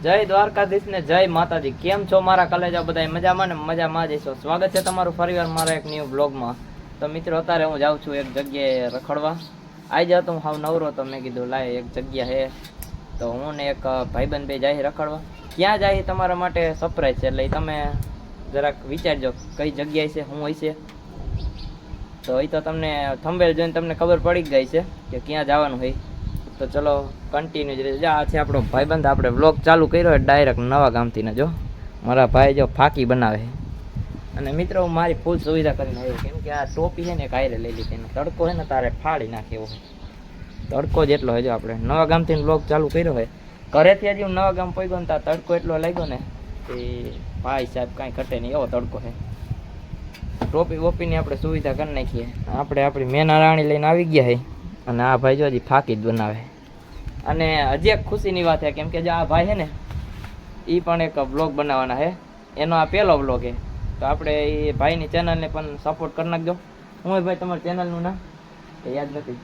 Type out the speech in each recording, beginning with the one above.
જય દ્વારકાધીશ ને જય માતાજી. કેમ છો મારા કલેજા? બધા મજામાં ને મજામાં જ છો. સ્વાગત છે તમારું ફરીવાર મારા એક ન્યૂ બ્લોગમાં. તો મિત્રો અત્યારે હું જાઉં છું એક જગ્યાએ રખડવા. આવી જાવ તો હું હાવ નવરો, તો મેં કીધું લાય એક જગ્યા હે, તો હું ને એક ભાઈબંધ બે જાય રખડવા. ક્યાં જાય તમારા માટે સરપ્રાઈઝ છે, એટલે તમે જરાક વિચારજો કઈ જગ્યાએ છે, શું હોય છે. તો એ તો તમને થંબનેલ જોઈને તમને ખબર પડી ગઈ છે કે ક્યાં જવાનું હોય. તો ચલો કન્ટિન્યુ જ રહેજો. આ છે આપણો ભાઈબંધ. આપણે વ્લોગ ચાલુ કર્યો ડાયરેક્ટ નવા ગામથી ને જો મારા ભાઈ જો ફાકી બનાવે. અને મિત્રો હું મારી ફૂલ સુવિધા કરીને આવ્યો, કેમ કે આ ટોપી છે ને એક આયરે લઈ લીધી. તડકો છે ને તારે ફાડી નાખે એવો તડકો જેટલો હોય. જો આપણે નવા ગામથી વ્લોગ ચાલુ કર્યો હોય, ઘરેથી હજી હું નવા ગામ પહોંચ્યો ને ત્યાં તડકો એટલો લાગ્યો ને કે ભાઈ સાહેબ કાંઈ ઘટે નહીં એવો તડકો છે. ટોપી વોપીની આપણે સુવિધા કરી નાખીએ. આપણે આપણી મેના રાણી લઈને આવી ગયા છે. અને આ ભાઈ જો હજી ફાકી જ બનાવે. અને હજી એક ખુશીની વાત છે, કેમ કે જો આ ભાઈ છે ને એ પણ એક બ્લોગ બનાવવાના છે. એનો આ પહેલો બ્લોગ છે, તો આપણે એ ભાઈની ચેનલને પણ સપોર્ટ કરી નાખજો. હું ભાઈ તમારી ચેનલનું નામ યાદ નથી,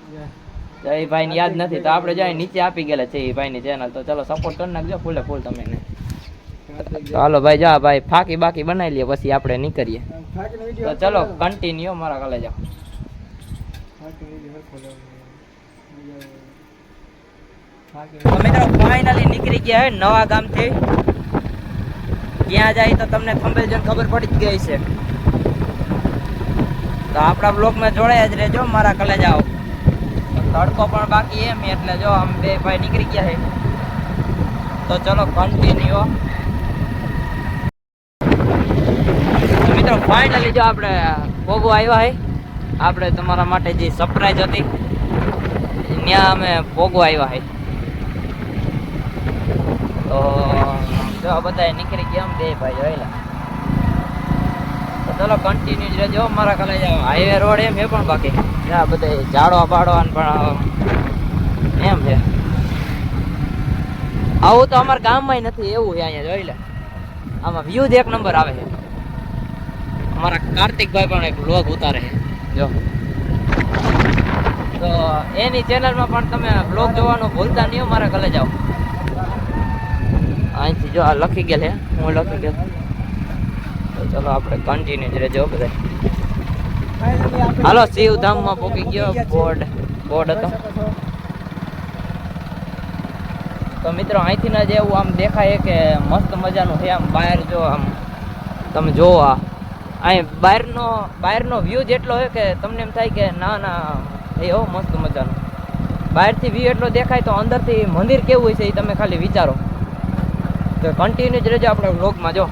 એ ભાઈને યાદ નથી, તો આપણે જાય નીચે આપી ગયેલા છે એ ભાઈની ચેનલ. તો ચલો સપોર્ટ કરી નાખજો ફૂલે ફૂલ તમે એને. તો હાલો ભાઈ જા ભાઈ ફાકી બાકી બનાવી લઈએ, પછી આપણે નીકળીએ. તો ચલો કન્ટિન્યુ મારા કાલે જાઓ. તો મિત્રો ફાઇનલી નીકળી ગયા હે નવા ગામથી. ક્યાં જાય તો તમને થંબનેલ જોઈને ખબર પડી જ ગઈ છે. તો આપણા બ્લોગમાં જોડાયા જ રહેજો મારા કલેજાઓ. તડકો પણ બાકી એમ એટલે જો આમ બે ભાઈ નીકળી ગયા છે. તો ચલો કન્ટિન્યુ. મિત્રો ફાઇનલી જો આપણે ભોગો આવ્યા છે. આપણે તમારા માટે જે સરપ્રાઈઝ હતી ત્યાં અમે ભોગો આવ્યા છે. તો જો બધા નીકળી ગયા બે ભાઈ જોયેલા. તો ચલો કન્ટિન્યુ જ રહેજો મારા કાલે જાવ. હાઈવે રોડ એમ એ પણ બાકી આ બધા ઝાડવા બાડવા પણ એમ છે. આવું તો અમારા ગામમાં નથી એવું છે અહીંયા જોઈ લે. આમાં વ્યૂ જ એક નંબર આવે છે. અમારા કાર્તિકભાઈ પણ એક વ્લોગ ઉતારે છે જો. તો એની ચેનલમાં પણ તમે વ્લોગ જોવાનું ભૂલતા નહીં મારા કાલે જાઓ. અહીંથી જો આ લખી ગયેલ છે, હું લખી ગયેલ. તો ચલો આપણે કન્ટિન્યુ જ રહેજો બધા. હાલો શિવધામમાં પહોંચી ગયો. બોર્ડ હતો. તો મિત્રો અહીંથી ના જેવું આમ દેખાય કે મસ્ત મજાનું છે. આમ બહાર જો આમ તમે જોવો અહીં બહારનો વ્યૂ જેટલો હોય કે તમને એમ થાય કે ના ના એવો મસ્ત મજાનો બહારથી વ્યૂ એટલો દેખાય. તો અંદરથી મંદિર કેવું હોય છે એ તમે ખાલી વિચારો. તો કન્ટિન્યુ જ રહેજો આપણે વ્લોગમાં જો.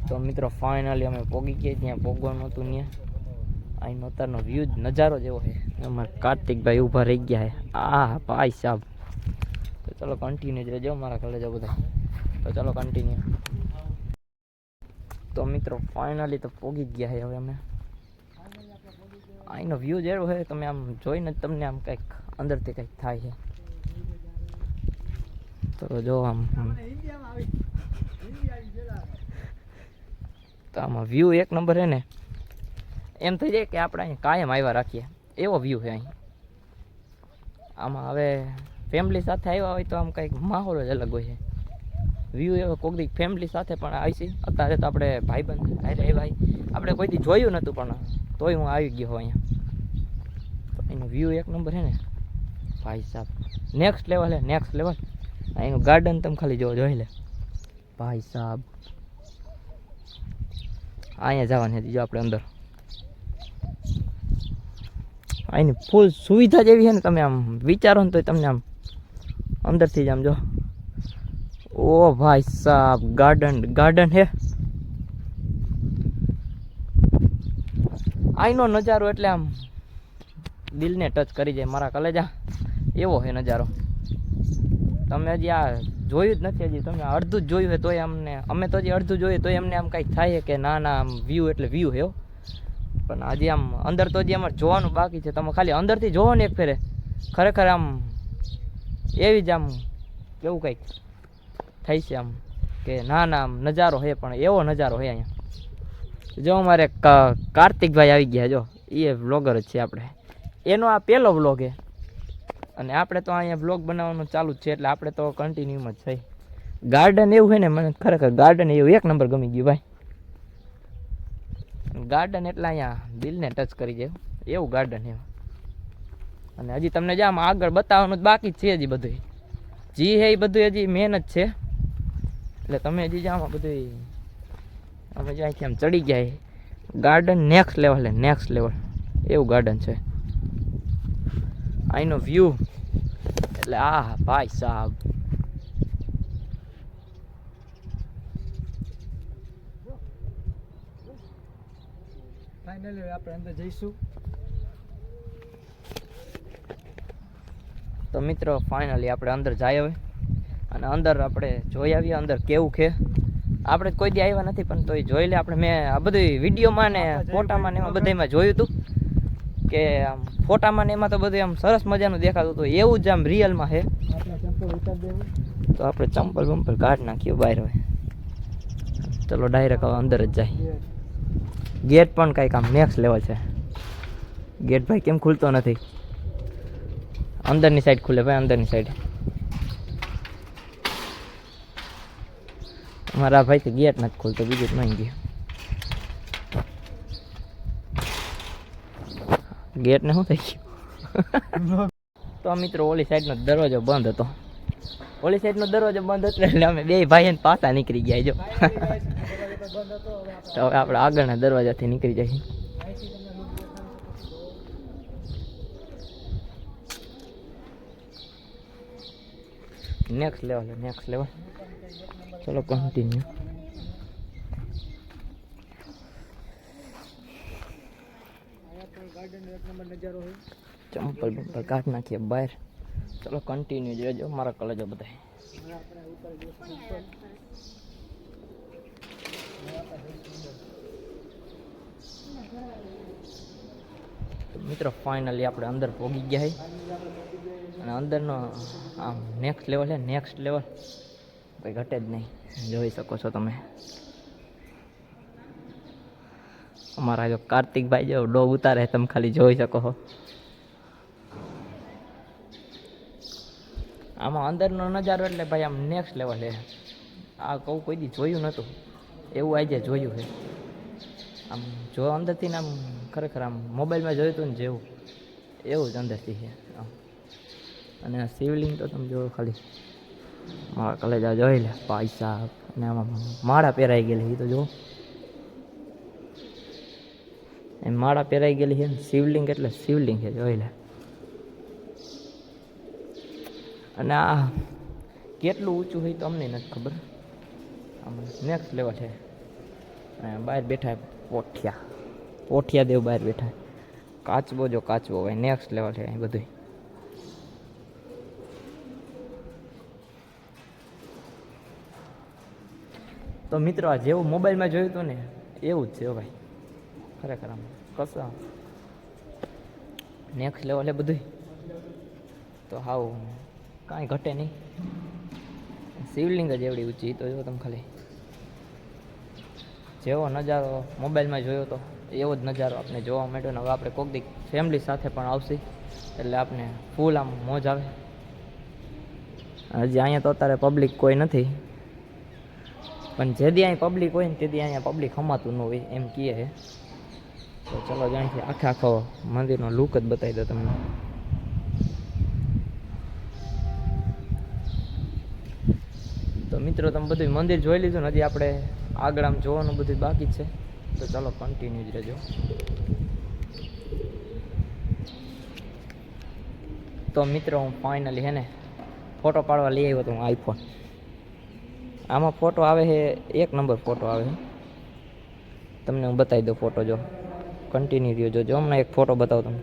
તો મિત્રો ફાઇનલી અમે પોગી ગયા ત્યાં પોગવાનું હતું ત્યાં. અહીં અત્યારનો વ્યૂ જ નજારો જેવો છે. અમારા કાર્તિકભાઈ ઊભા રહી ગયા છે. આ ભાઈ સાહેબ. તો ચલો કન્ટિન્યુ જ રહેજો મારા ઘરે જાઓ બધા. તો ચલો કન્ટિન્યુ. તો મિત્રો ફાઇનલી તો પોગી જ ગયા છે હવે અમે. અહીંનો વ્યૂ જેવો છે તમે આમ જોઈને જ તમને આમ કંઈક અંદરથી કંઈક થાય છે. તો જો આમ તો આમાં વ્યૂ એક નંબર છે ને. એમ થઈ જાય કે આપણે અહીં કાયમ આવ્યા રાખીએ એવો વ્યૂ છે અહીં. આમાં હવે ફેમિલી સાથે આવ્યા હોય તો આમ કંઈક માહોલ જ અલગ હોય છે. વ્યૂ એવો કોઈક દી ફેમિલી સાથે પણ આવી છે. અત્યારે તો આપણે ભાઈબંધ હારે આવ્યા આપણે કોઈ દી જોયું નહોતું, પણ તોય હું આવી ગયો અહીંયા. તો એનો વ્યૂ એક નંબર છે ને ભાઈ સાહેબ. નેક્સ્ટ લેવલ છે, નેક્સ્ટ લેવલ. અહીંનું ગાર્ડન તમે ખાલી જોઈ લે ભાઈ સાહેબ. અહીંયા જવાની હતી જો આપણે અંદર. અહીંની ફૂલ સુવિધા જેવી છે ને તમે આમ વિચારો ને તો તમને આમ અંદરથી જ આમ જો. ઓ ભાઈ સાહેબ ગાર્ડન હે. અહીંનો નજારો એટલે આમ દિલને ટચ કરી જાય મારા કલેજા એવો છે નજારો. તમે હજી આ જોયું જ નથી. હજી તમે અડધું જ જોયું હોય તોય અમે તો હજી અડધું જોયું તોય અમને આમ કંઈક થાય કે ના ના આમ વ્યૂ એટલે વ્યૂ છે. પણ હજી આમ અંદર તો હજી અમારે જોવાનું બાકી છે. તમે ખાલી અંદરથી જોવો ને એક ફેરે ખરેખર આમ એવી જ આમ કેવું કંઈક થાય છે. આમ કે ના ના આમ નજારો છે, પણ એવો નજારો છે અહીંયા. જો અમારે કાર્તિકભાઈ આવી ગયા, જો એ વ્લોગર જ છે આપણે, એનો આ પહેલો વ્લોગ છે. અને આપણે તો અહીંયા વ્લોગ બનાવવાનું ચાલુ જ છે, એટલે આપણે તો કન્ટિન્યુમાં જ છે. ગાર્ડન એવું છે ને, મને ખરેખર ગાર્ડન એવું એક નંબર ગમી ગયું ભાઈ. ગાર્ડન એટલે અહીંયા દિલને ટચ કરી જાય એવું ગાર્ડન છે. અને હજી તમને જ આમ આગળ બતાવવાનું બાકી જ છે, હજી બધું જી છે એ બધું હજી મહેનત છે. એટલે તમે હજી જ આમાં બધું અમે જ અહીંથી આમ ચડી ગયા. Garden next level, next level એવું ગાર્ડન છે. અહીંનો વ્યૂ એટલે આ ભાઈ સાહેબ, ફાઇનલી આપણે અંદર જઈશું. તો મિત્રો ફાઇનલી આપણે અંદર જઈએ હવે, અને અંદર આપણે જોઈ આવીએ અંદર કેવું છે. આપણે કોઈ દી આવ્યા નથી, પણ તોય જોઈ લે આપણે. મેં આ બધું વિડીયોમાં ને ફોટામાં ને એમાં બધામાં જોયું હતું કે આમ ફોટામાં ને એમાં તો બધું આમ સરસ મજાનું દેખાતું હતું, એવું જ આમ રિયલમાં છે. તો આપણે ચંપલ બંપલ કાઢ નાખીએ બહાર હવે. ચલો ડાયરેક્ટ હવે અંદર જ જાય. ગેટ પણ કંઈક આમ નેક્સ્ટ લેવલ છે. ગેટ ભાઈ કેમ ખુલતો નથી? અંદરની સાઈડ ખુલે ભાઈ, અંદરની સાઈડ. અમારા ભાઈથી ગેટ નથી ખુલતો, બીજું જ નહીં ગયું. ગેટ ને શું થઈ ગયું? તો મિત્રો ઓલી સાઈડનો દરવાજો બંધ હતો. ઓલી સાઈડનો દરવાજો બંધ હતો એટલે અમે બે ભાઈ પાછા નીકળી ગયા. જો તો હવે આપણે આગળના દરવાજાથી નીકળી જઈએ. Next level, next level. ચલો કન્ટિન્યુ. ચંપલ બંપલ કાઢ નાખીએ બહાર. ચલો કન્ટિન્યુ જોજો મારા કલેજો બધા. મિત્રો ફાઇનલી આપણે અંદર પહોંચી ગયા છે, અને અંદરનો આમ નેક્સ્ટ લેવલ છે, નેક્સ્ટ લેવલ કંઈ ઘટે જ નહીં. જોઈ શકો છો તમે. અમારા જો કાર્તિકભાઈ જો ડોગ ઉતારે, તમે ખાલી જોઈ શકો છો. આમાં અંદરનો નજારો એટલે ભાઈ આમ નેક્સ્ટ લેવલ છે. આ કહું કોઈ દી જોયું નહોતું એવું આજે જોયું છે. આમ જો અંદરથી ને આમ ખરેખર આમ મોબાઈલમાં જોયું હતું ને જેવું, એવું જ અંદરથી છે આમ. અને શિવલિંગ તો તમે જોવો ખાલી, મારા કલેજા જોઈ લે ભાઈ સાહેબ. અને આમાં માળા પહેરાઈ ગયેલી એ તો જુઓ, એમ માળા પહેરાઈ ગયેલી છે. શિવલિંગ એટલે શિવલિંગ છે, જોઈ લે. અને આ કેટલું ઊંચું હોય તો અમને નથી ખબર. આમ નેક્સ્ટ લેવલ છે. અને બહાર બેઠા પોઠિયા, પોઠિયા દેવ બહાર બેઠા. કાચબો જો કાચબો ભાઈ, નેક્સ્ટ લેવલ છે અહીં બધું. તો મિત્રો આ જેવું મોબાઈલમાં જોયું હતું ને એવું જ છે ભાઈ, ખરેખર આમ કશા નેક્સ્ટ લેવલ એ બધું. તો હાવ કાંઈ ઘટે નહીં. શિવલિંગ જ એવડી ઊંચી તો જો તમે ખાલી. જેવો નજારો મોબાઈલમાં જોયો હતો એવો જ નજારો આપણે જોવા મળ્યો. ને હવે આપણે કોક દી ફેમિલી સાથે પણ આવશે એટલે આપણે ફૂલ આમ મોજ આવે. હજી અહીંયા તો અત્યારે પબ્લિક કોઈ નથી, પણ જે દી અહીં પબ્લિક હોય ને તે દી અહીંયા પબ્લિક હમાતું ન હોય એમ કહે છે. તો ચલો અહીંથી આખે આખો મંદિરનો લુક જ બતાવી દો તમને. તો મિત્રો તમે બધું મંદિર જોઈ લીધું ને, હજી આપણે આગળ આમ જોવાનું બધું બાકી જ છે. તો ચાલો કન્ટિન્યુ જ રહેજો. તો મિત્રો હું ફાઇનલી હે ને ફોટો પાડવા લઈ આવ્યો હતો હું આઈફોન. આમાં ફોટો આવે છે એક નંબર ફોટો આવે છે. તમને હું બતાવી દઉં ફોટો, જો કન્ટિન્યુ રહ્યો જોજો. હમણાં એક ફોટો બતાવો તમને,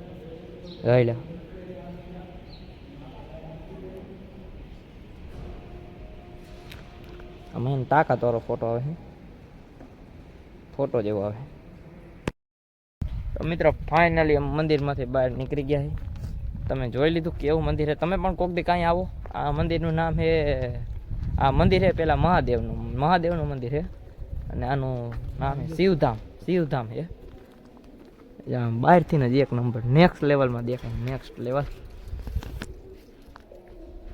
રહી લે. આમાં એને તાકાતવાળો ફોટો આવે છે, ફોટો જેવો આવે. તો મિત્રો ફાઇનલી મંદિરમાંથી બહાર નીકળી ગયા છે. તમે જોઈ લીધું કેવું મંદિર છે. તમે પણ કોક દી કાંઈ આવો. આ મંદિરનું નામ છે, આ મંદિર છે પેલા મહાદેવનું. મહાદેવનું મંદિર છે અને આનું નામ છે શિવધામ. શિવધામ છે બહારથી જ એક નંબર નેક્સ્ટ લેવલમાં દેખાય. નેક્સ્ટ લેવલ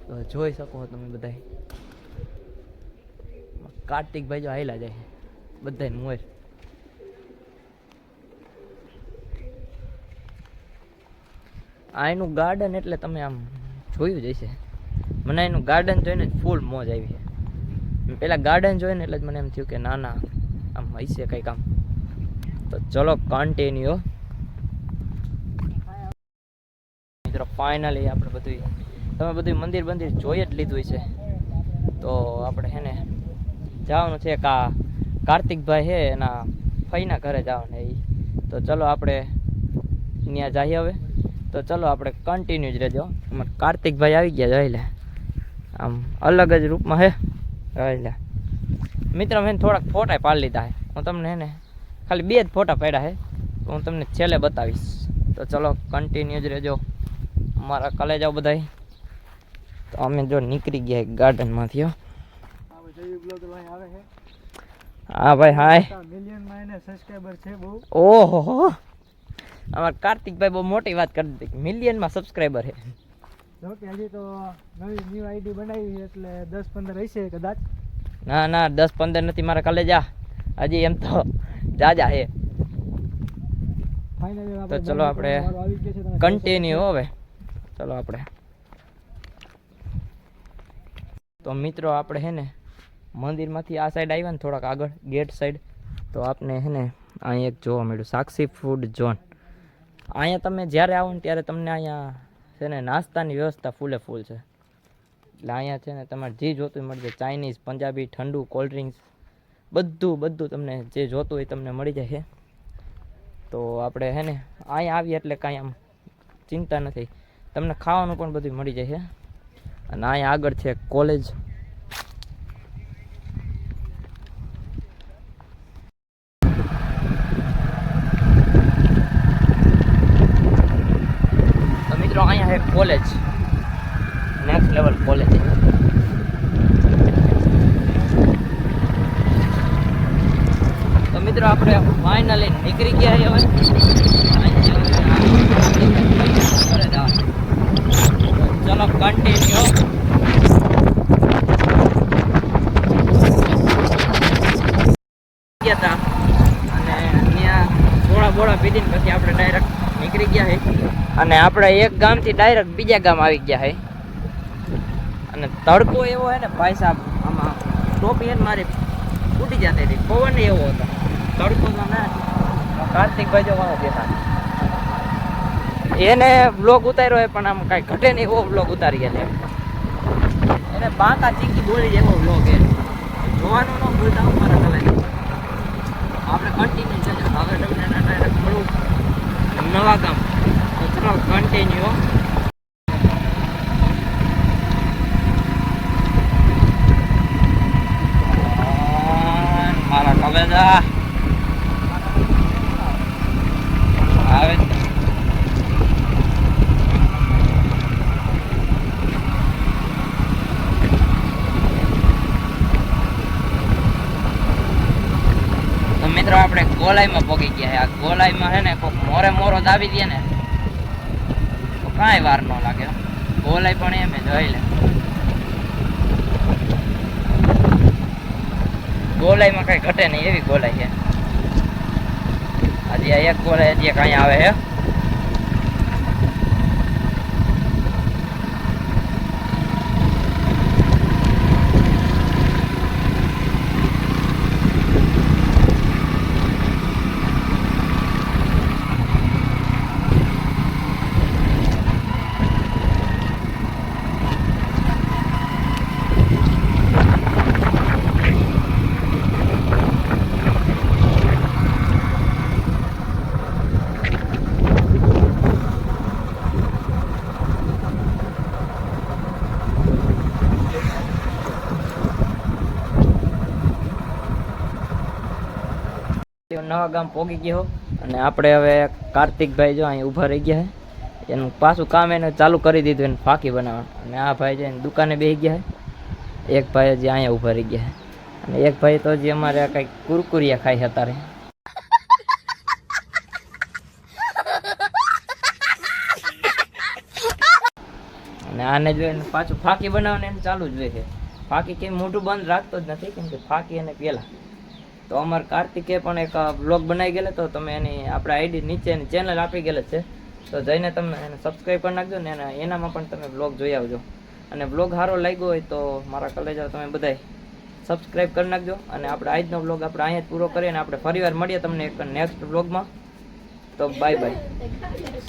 તો જોઈ શકો તમે બધા. કાર્તિકભાઈ જો હાઈલા જાય બધા મોર. આ એનું ગાર્ડન એટલે તમે આમ જોયું જ હશે. મને એનું ગાર્ડન જોઈને જ ફૂલ મોજ આવી છે. પેલા ગાર્ડન જોઈને એટલે જ મને એમ થયું કે ના ના આમ હશે કંઈક આમ. તો ચલો કન્ટિન્યુ. મિત્રો ફાઇનલી આપણે બધું તમે બધું મંદિર જોઈ જ લીધું છે. તો આપણે હે ને જવાનું છે કાર્તિકભાઈ છે એના ફઈના ઘરે જવાનું એ. તો ચલો આપણે ત્યાં જઈએ હવે. તો ચલો આપણે કન્ટિન્યુ જ રહેજો. અમારે કાર્તિકભાઈ આવી ગયા જોઈ લે. આમ અલગ જ રૂપમાં હે જોઈ લે. મિત્ર મેં થોડાક ફોટા પાડી લીધા છે. હું તમને હે ને ખાલી 2 જ ફોટા પાડ્યા છે. હું તમને છેલ્લે બતાવીશ. તો ચલો કન્ટિન્યુ જ રહેજો અમારા કલેજાઓ બધાય. તો અમે જો નીકળી ગયા ગાર્ડનમાંથી. હા ભાઈ હાય. ઓહો અમારા કાર્તિકભાઈ બહુ મોટી વાત કરી દીધી. મિલિયનમાં સબસ્ક્રાઈબર છે. હજી તો નવી આઈડી બનાવી એટલે 10-15 હશે કદાચ. ના ના 10-15 નથી મારા કલેજા. હજી એમ તો જાજા છે. તો ચલો આપણે કન્ટિન્યુ હવે. ચલો આપણે તો મિત્રો આપણે હે ને મંદિરમાંથી આ સાઈડ આવ્યા ને થોડાક આગળ ગેટ સાઈડ. તો આપણે હે ને અહીં એક જોવા મળ્યું સાક્ષી ફૂડ ઝોન. અહીંયા તમે જ્યારે આવો ને ત્યારે તમને અહીંયા છે ને નાસ્તાની વ્યવસ્થા ફૂલે ફૂલ છે. એટલે અહીંયા છે ને તમારે જે જોતું મળી જાય. ચાઇનીઝ, પંજાબી, ઠંડુ, કોલ્ડ ડ્રિંક્સ બધું તમને જે જોતું હોય તમને મળી જાય છે. તો આપણે હે ને અહીંયા આવીએ એટલે કાંઈ આમ ચિંતા નથી. તમને ખાવાનું પણ બધું મળી જાય છે. અને અહીંયા આગળ છે કોલેજ. તો મિત્રો અહીંયા છે કોલેજ. Next level college. તો મિત્રો આપણે ફાઇનલી નીકળી ગયા હવે. ચલો કન્ટિન્યુ. ગયા હતા અને ત્યાં બોળા પીધીને પછી આપણે ડાયરેક્ટ નીકળી ગયા છે. અને આપણે એક ગામથી ડાયરેક્ટ બીજા ગામ આવી ગયા છે. અને તડકો એવો હે ને ભાઈ સાહેબ, આમાં ટોપી એને મારી ફૂટી જતી હતી. પવન એવો હતો. તડકો તો ના. કાર્તિકભાઈ જો વાળો બેઠા એને બ્લોગ ઉતાર્યો હોય પણ આમ કાંઈ ઘટે નહીં એવો બ્લોગ ઉતારી ગયા છે. એને બાંકા ચીકી બોલી એવો બ્લોગ એ જોવાનું ન ભૂલતા હું મારા કલાક. આપણે કન્ટિન્યુ છે. હવે તમને ડાયરેક્ટ મળું નવા ગામ. તો ચલો કન્ટિન્યુ. મારા કલેજા આવે. મિત્રો આપણે ગોલાઈમાં પહોંચી ગયા છે. આ ગોલાઈમાં છે ને કોઈક મોરો દાબી દે ને તો કાંઈ વાર ન લાગે. ગોલાઈ પણ એમ જોઈ લે. ગોલાઈમાં કઈ ઘટે નહીં એવી ગોલાઈ છે. હજી આ એક ગોલાઈ હજી કાંઈ આવે છે. નવા ગામ પોગી ગયો અને આપણે હવે કાર્તિકભાઈ જો અહીં ઊભા રહી ગયા છે. એનું પાછું કામ એને ચાલુ કરી દીધું એને ફાંકી બનાવવાનું. અને આ ભાઈ જઈને દુકાને બેસી ગયા છે. એક ભાઈ હજી અહીંયા ઊભા રહી ગયા છે ને એક ભાઈ તો હજી અમારે આ કંઈક કુરકુરિયા ખાય છે અત્યારે. અને આને જોઈને પાછું ફાકી બનાવને એને ચાલુ જ હોય છે. ફાકી કેમ મોઢું બંધ રાખતો જ નથી, કેમ કે ફાકી એને પેલા તો અમારે કાર્તિકે પણ એક બ્લોગ બનાવી ગયેલો, તો તમે એની આપણે આઈડી નીચે એની ચેનલ આપી ગયેલ છે, તો જઈને તમે એને સબસ્ક્રાઈબ કરી નાખજો ને એનામાં પણ તમે બ્લોગ જોઈ આવજો. અને બ્લોગ સારો લાગ્યો હોય તો મારા કલેજા તમે બધાય સબસ્ક્રાઈબ કરી નાખજો. અને આપણે આજનો બ્લોગ આપણે અહીંયા જ પૂરો કરીએ અને આપણે ફરીવાર મળીએ તમને એક નેક્સ્ટ બ્લોગમાં. તો બાય બાય.